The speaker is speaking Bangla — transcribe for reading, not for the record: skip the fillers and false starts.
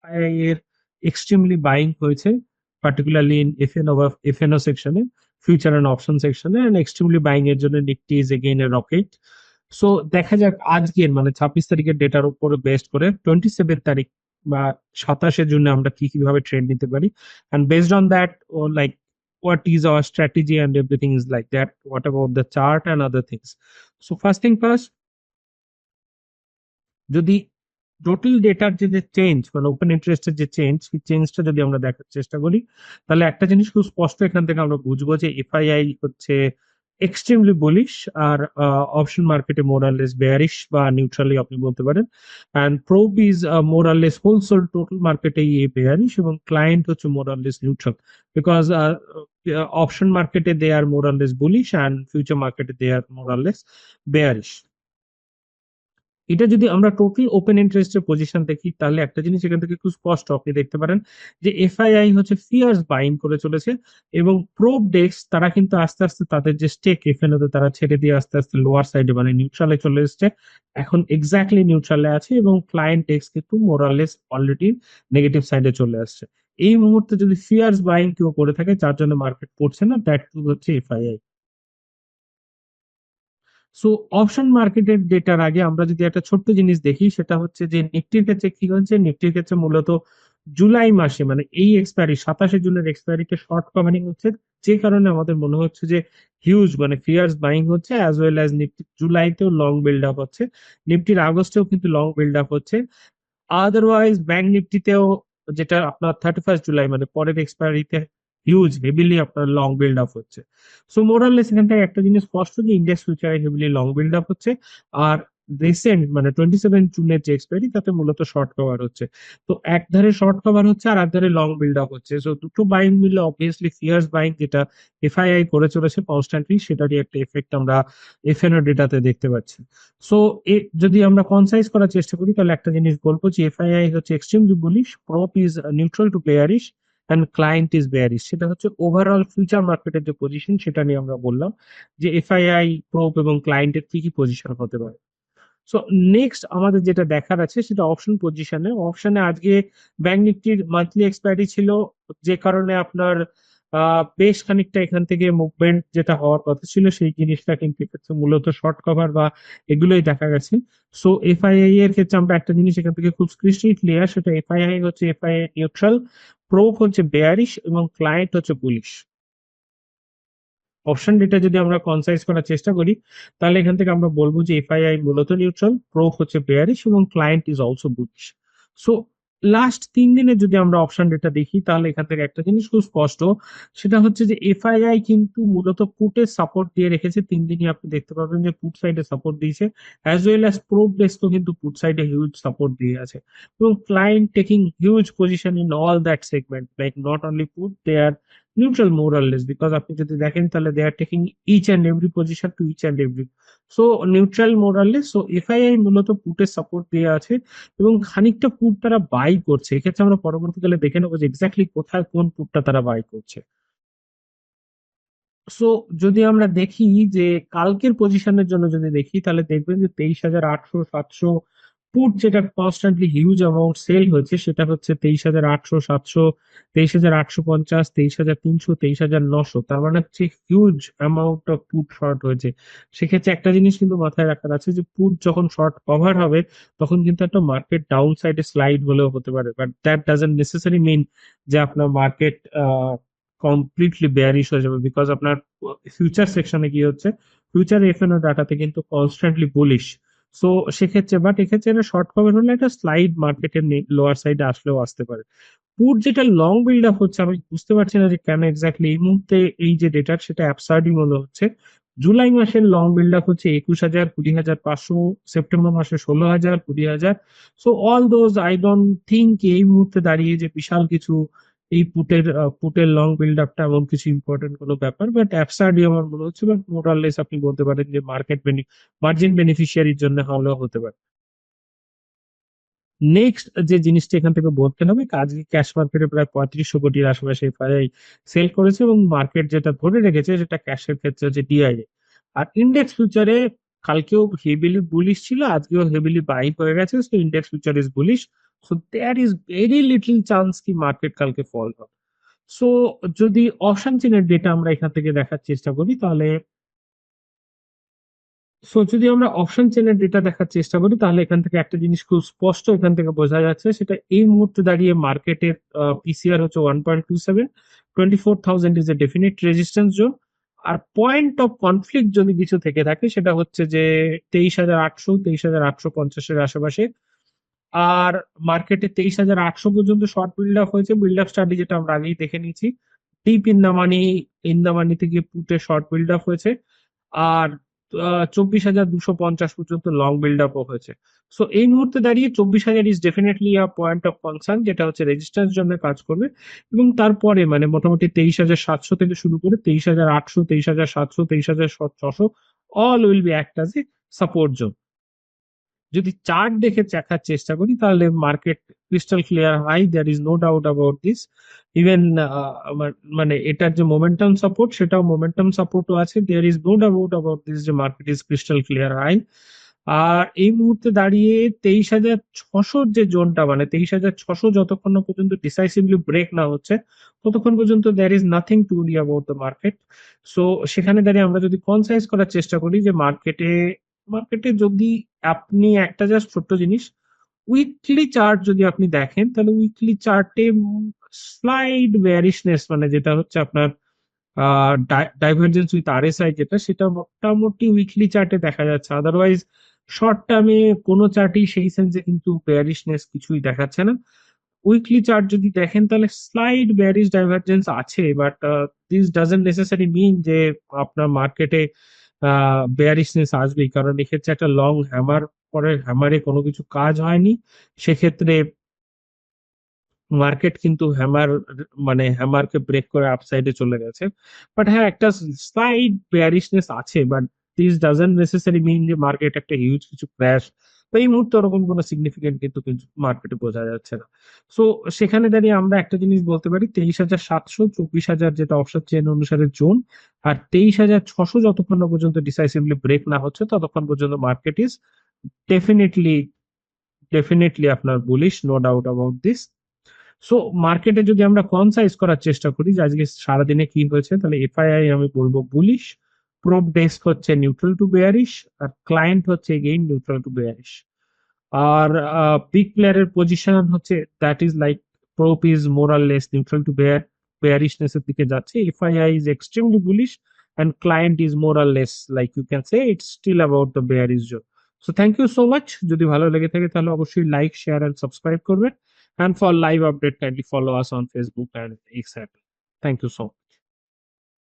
এফআইআই এর এক্সট্রিমলি বাইং হয়েছে, পার্টিকুলারলি ইন এফএনও সেকশনে, ফিউচার অ্যান্ড অপশন সেকশনে, এন্ড এক্সট্রিমলি বাইং এর জন্য Nifty is again A rocket. So দেখা যাক আজকের মানে 26 তারিখের ডেটার উপর বেস্ড করে 27 তারিখ বা 27শে জুনে আমরা কি কিভাবে ট্রেন্ড নিতে পারি, and based on that, or like what is our strategy and everything is like that, what about the chart and other things. So first thing first, যদি টোটাল ডেটার যে চেঞ্জ মানে ওপেন ইন্টারেস্টের যে চেঞ্জ, সেই চেঞ্জটা যদি আমরা দেখার চেষ্টা করি, তাহলে একটা জিনিস খুব স্পষ্ট এখান থেকে আমরা বুঝবো যে এফআইআই হচ্ছে এক্সট্রিমলি বুলিশ, আর অপশন মার্কেটে মোরালেস বেয়ারিশ বা নিউট্রালি আপনি বলতে পারেন, and prop is more or less wholesale total মার্কেটে বেয়ারিশ, এবং ক্লায়েন্ট হচ্ছে মোরালেস নিউট্রাল, বিকজ অপশন মার্কেটে they are more or less bullish and future মার্কেটে দে আর মোরালেস বেয়ারিশ। এটা যদি আমরা টোটাল ওপেন ইন্টারেস্টের পজিশন দেখি, তাহলে একটা জিনিস এখান থেকে খুব স্পষ্ট আপনি দেখতে পারেন যে এফআইআই হচ্ছে ফিয়ার্স বাইং করে চলেছে, এবং প্রোব ডেস্ক তারা কিন্তু আস্তে আস্তে তাদের যে স্টেক এফএনওতে তারা ছেড়ে দিয়ে আস্তে আস্তে লোয়ার সাইডে মানে নিউট্রালে চলে এসেছে, এখন এক্স্যাক্টলি নিউট্রালে আছে, এবং ক্লায়েন্ট ডেস্ক কিন্তু মোরালেস অলরেডি নেগেটিভ সাইডে চলে আসছে। এই মুহূর্তে যদি ফিয়ার্স বাইং কেউ করে থাকে যার জন্য মার্কেট পড়ছে না, দ্যাট হচ্ছে এফআইআই। সো অপশন মার্কেটের ডেটার আগে আমরা যদি একটা ছোট্ট জিনিস দেখি, সেটা হচ্ছে যে নিফটির ক্ষেত্রে কি হচ্ছে। নিফটির ক্ষেত্রে মূলত জুলাই মাসে মানে এই এক্সপায়ারি 27শে জুনের এক্সপায়ারিতে শর্ট কভারিং হচ্ছে, যে কারণে আমাদের মনে হচ্ছে যে হিউজ মানে ফিয়ার্স বাইং হচ্ছে, অ্যাজ ওয়েল অ্যাজ নিফটি জুলাইতেও লং বিল্ড আপ হচ্ছে, নিফটির আগস্টেও কিন্তু লং বিল্ড আপ হচ্ছে। আদারওয়াইজ ব্যাংক নিফটিতেও, যেটা আপনার 31 জুলাই মানে পরের এক্সপায়ারিতে হিউজ হেভিলি আপনার লং বিল্ড আপ হচ্ছে। সো মোরাললেস এখান থেকে একটা জিনিস স্পষ্ট যে ইন্ডেক্স ফিউচারে হেভিলি লং বিল্ড আপ হচ্ছে, আর রিসেন্ট মানে 27 জুনের যে এক্সপায়ারি তাতে মূলত শর্ট কভার হচ্ছে। তো এক ধারে শর্ট কভার হচ্ছে আর এক ধারে লং বিল্ড আপ হচ্ছে, সো দুটো বাইং মিলে অবভিয়াসলি ফিয়ার্স বাইং যেটা এফআইআই করে চলেছে কনস্ট্যান্টলি, সেটারই একটা এফেক্ট আমরা এফএনও ডেটাতে দেখতে পাচ্ছি। সো যদি আমরা কনসাইজ করার চেষ্টা করি, তাহলে একটা জিনিস বলবো যে এফআইআই হচ্ছে extremely bullish, prop is neutral to bearish, and client is bearish. সেটা হচ্ছে ওভারঅল ফিউচার মার্কেটের যে পজিশন সেটা নিয়ে আমরা বললাম যে এফআইআই, প্রপ এবং ক্লায়েন্টের কি কি পজিশন হতে পারে। সো নেক্সট আমাদের যেটা দেখার আছে সেটা অপশন পজিশনে। অপশনে আজকে ব্যাংক নিফটির মান্থলি এক্সপায়ারি ছিল, যে কারণে আপনার বেশ খানিকটা এখান থেকে মুভমেন্ট যেটা হওয়ার কথা ছিল সেই জিনিসটা কিন্তু এক্ষেত্রে মূলত শর্ট কভার বা এগুলোই দেখা গেছে। সো এফআইআই এর ক্ষেত্রে আমরা একটা জিনিস এখান থেকে খুব ক্রিস্টাল ক্লিয়ার, সেটা এফআইআই হচ্ছে এফআইআই নিউট্রাল, প্রোপ হচ্ছে বেয়ারিশ এবং ক্লায়েন্ট হচ্ছে বুলিশ। অপশন ডেটা যদি আমরা কনসাইজ করার চেষ্টা করি, তাহলে এখান থেকে আমরা বলবো যে এফআইআই মূলত নিউট্রাল, প্রো হচ্ছে বেয়ারিশ এবং client is also bullish. So last 3 দিনে যদি আমরা অপশন ডেটা দেখি, তাহলে এখান থেকে একটা জিনিস খুব স্পষ্ট, সেটা হচ্ছে যে এফআইআই কিন্তু মূলত পুটে সাপোর্ট দিয়ে রেখেছে। 3 দিনই আপনি দেখতে পাবেন যে পুট সাইডে সাপোর্ট দিয়েছে, অ্যাজ ওয়েল অ্যাজ প্রো ডেস্কও কিন্তু পুট সাইডে হিউজ সাপোর্ট দিয়ে আছে, এবং client taking huge position in all that segment, like not only put, they are neutral more or less, because আপনি যদি দেখেন তাহলে they are taking each and every position to each and every. So neutral more or less. So FII মূলত পুটের সাপোর্ট দিয়ে আছে, এবং খানিকটা পুট তারা বাই করছে। এক্ষেত্রে আমরা পরবর্তীকালে দেখে নেবো যে এক্স্যাক্টলি কোথায় কোন পুটটা তারা বাই করছে। সো যদি আমরা দেখি যে কালকের পজিশনের জন্য যদি দেখি, তাহলে দেখবেন যে 23,800-700 পুট যেটা কনস্ট্যান্টলি হিউজ অ্যামাউন্ট সেল হয়েছে, সেটা হচ্ছে 23,800, 700, 23,850, 23,300, 23,900, তার মানে হচ্ছে huge amount off put short হয়েছে। সেক্ষেত্রে একটা জিনিস কিন্তু মাথায় রাখার আছে যে পুট যখন শর্ট কভার হবে, তখন কিন্তু একটা মার্কেট ডাউন সাইডে স্লাইড হলেও হতে পারে, বাট দ্যাট ডাজন্ট নেসেসারি মিন যে আপনার মার্কেট কমপ্লিটলি বেয়ারিশ হয়ে যাবে, বিকজ আপনার ফিউচার সেকশনে কি হচ্ছে, ফিউচার এফএনও ডাটাতে কিন্তু কনস্ট্যান্টলি বুলিশ। সো সেক্ষেত্রে বাট এক্ষেত্রে এটা শর্ট কভার হলে একটা স্লাইড মার্কেটের লোয়ার সাইডে আসলেও আসতে পারে। পুট যেটা লং বিল্ড আপ হচ্ছে, আমি বুঝতে পারছি না যে কেন এক্স্যাক্টলি এই মুহূর্তে এই যে ডেটা সেটা অ্যাবসার্ডই মনে হচ্ছে। জুলাই মাসের লং বিল্ড আপ হচ্ছে 21,000, 20,500, সেপ্টেম্বর মাসে 16,000, 20,000। So all those I don't think এই মুহূর্তে দাঁড়িয়ে যে বিশাল কিছু এই পুটের লং বিল্ড আপটা এমন কিছু ইম্পর্টেন্ট কোনো ব্যাপার, বাট অ্যাবসার্ডই আমার মনে হচ্ছে, বাট মোরাললেস আপনি বলতে পারেন যে মার্জিন বেনিফিশিয়ারির জন্য হলেও হতে পারে। নেক্সট যে জিনিসটা এখান থেকে বলতে হবে, আজকে ক্যাশ মার্কেটে প্রায় 3500 কোটির আশেপাশে এফআইআই সেল করেছে, এবং মার্কেট যেটা ধরে রেখেছে সেটা ক্যাশের ক্ষেত্রে হচ্ছে ডিআইএ। আর ইন্ডেক্স ফিউচারে কালকেও হেভিলি বুলিশ ছিল, আজকেও হেভিলি বাই হয়ে গেছে, so index future is bullish. So there is very little chance কি মার্কেট কালকে ফল হবে। সো যদি অপশন চেনের ডেটা আমরা এখান থেকে দেখার চেষ্টা করি তাহলে, যদি আমরা অপশন চেনের ডেটা দেখার চেষ্টা করি তাহলে এখান থেকে একটা জিনিস খুব স্পষ্ট এখান থেকে বোঝা যাচ্ছে, সেটা এই মুহূর্তে দাঁড়িয়ে মার্কেটের পিসিআর হচ্ছে 1.27, 24,000 is a definite resistance zone. আর পয়েন্ট অফ কনফ্লিক্ট যদি কিছু থেকে থাকে সেটা হচ্ছে যে 23,800, 23,850-এর আশেপাশে। আর মার্কেটে 23,800 পর্যন্ত শর্ট বিল্ড আপ হয়েছে, বিল্ড আপ স্টাডি যেটা আমরা আগেই দেখে নিয়েছি। ডিপ ইন দা মানি থেকে পুটে শর্ট বিল্ড আপ হয়েছে। আর 24,250 পর্যন্ত লং বিল্ড আপও হয়েছে। সো এই মুহূর্তে দাঁড়িয়ে 24,000 is definitely a point of concern, যেটা হচ্ছে রেজিস্ট্যান্স জন্য কাজ করবে। এবং তারপরে মানে মোটামুটি 23,700 থেকে শুরু করে 23,800, 23,700, 23,600 all will be act as a support zone. যদি চার্ট দেখে দেখার চেষ্টা করি তাহলে market crystal clear high, there is no doubt about this. Even মানে এটার যে মোমেন্টাম সাপোর্ট সেটাও মোমেন্টাম সাপোর্টও আছে, there is no doubt about this যে market is crystal clear high. আর এই মুহূর্তে দাঁড়িয়ে 23,600 যে জোনটা, মানে 23,600 যতক্ষণ না পর্যন্ত ডিসাইসিভলি ব্রেক না হচ্ছে ততক্ষণ পর্যন্ত there is nothing to worry about the market. So সেখানে দাঁড়িয়ে আমরা যদি কনসাইজ করার চেষ্টা করি যে মার্কেটে যদি আপনি একটা জাস্ট ছোট্ট জিনিস, উইকলি চার্ট যদি আপনি দেখেন তাহলে উইকলি চার্টে স্লাইড বেয়ারিশনেস, মানে যেটা হচ্ছে আপনার ডাইভারজেন্স উইথ আরএসআই, যেটা সেটা মোটামুটি উইকলি চার্টে দেখা যাচ্ছে। আদারওয়াইজ শর্ট টার্মে কোনো চার্টেই সেই সেন্সে কিন্তু বেয়ারিশনেস কিছুই দেখাচ্ছে না। উইকলি চার্ট যদি দেখেন তাহলে স্লাইড বেয়ারিশ ডাইভারজেন্স আছে, বাট দিস ডাজন্ট নেসেসারি মিন যে আপনার মার্কেটে বেয়ারিশনেস আসবেই, কারণ এক্ষেত্রে একটা লং হ্যামার, পরে হ্যামারে কোনো কিছু কাজ হয়নি। সেক্ষেত্রে মার্কেট কিন্তু হ্যামারকে ব্রেক করে আপসাইডে চলে গেছে। বাট হ্যাঁ, একটা স্লাইড বেয়ারিশনেস আছে, বাট দিস ডাজন্ট নেসেসারি মিন যে মার্কেট একটা হিউজ কিছু ক্র্যাশ বা এই মুহূর্তে ওরকম কোনো সিগনিফিকেন্ট কিন্তু কিন্তু মার্কেটে বোঝা যাচ্ছে না। সো সেখানে দাঁড়িয়ে আমরা একটা জিনিস বলতে পারি, 23,700, 24,000 যেটা অফসার চেন অনুসারে জোন, আর 23,600 যতক্ষণ না পর্যন্ত ডিসাইসিভলি ব্রেক না হচ্ছে ততক্ষণ পর্যন্ত মার্কেট ইজ ডেফিনেটলি ডেফিনেটলি আপনার bullish, no doubt about this. So মার্কেটে যদি আমরা কনসাইজ করার চেষ্টা করি যে আজকে সারাদিনে কি হয়েছে, তাহলে এফআইআই আমি বলবো বুলিশ, প্রোব ডেস্ক হচ্ছে নিউট্রাল টু বেয়ারিশ, আর ক্লায়েন্ট হচ্ছে এগেইন নিউট্রাল টু বেয়ারিশ। আর বিগ প্লেয়ারের পজিশন হচ্ছে that is like prop is more or less neutral to bearishness এর দিকে যাচ্ছে, FII is extremely bullish, and client is more or less like you can say it's still about the bearish zone. So thank you so much. যদি ভালো লেগে থাকে তাহলে অবশ্যই লাইক, শেয়ার অ্যান্ড সাবস্ক্রাইব করবেন। And for live update, kindly follow us on Facebook and etc. Thank you so much.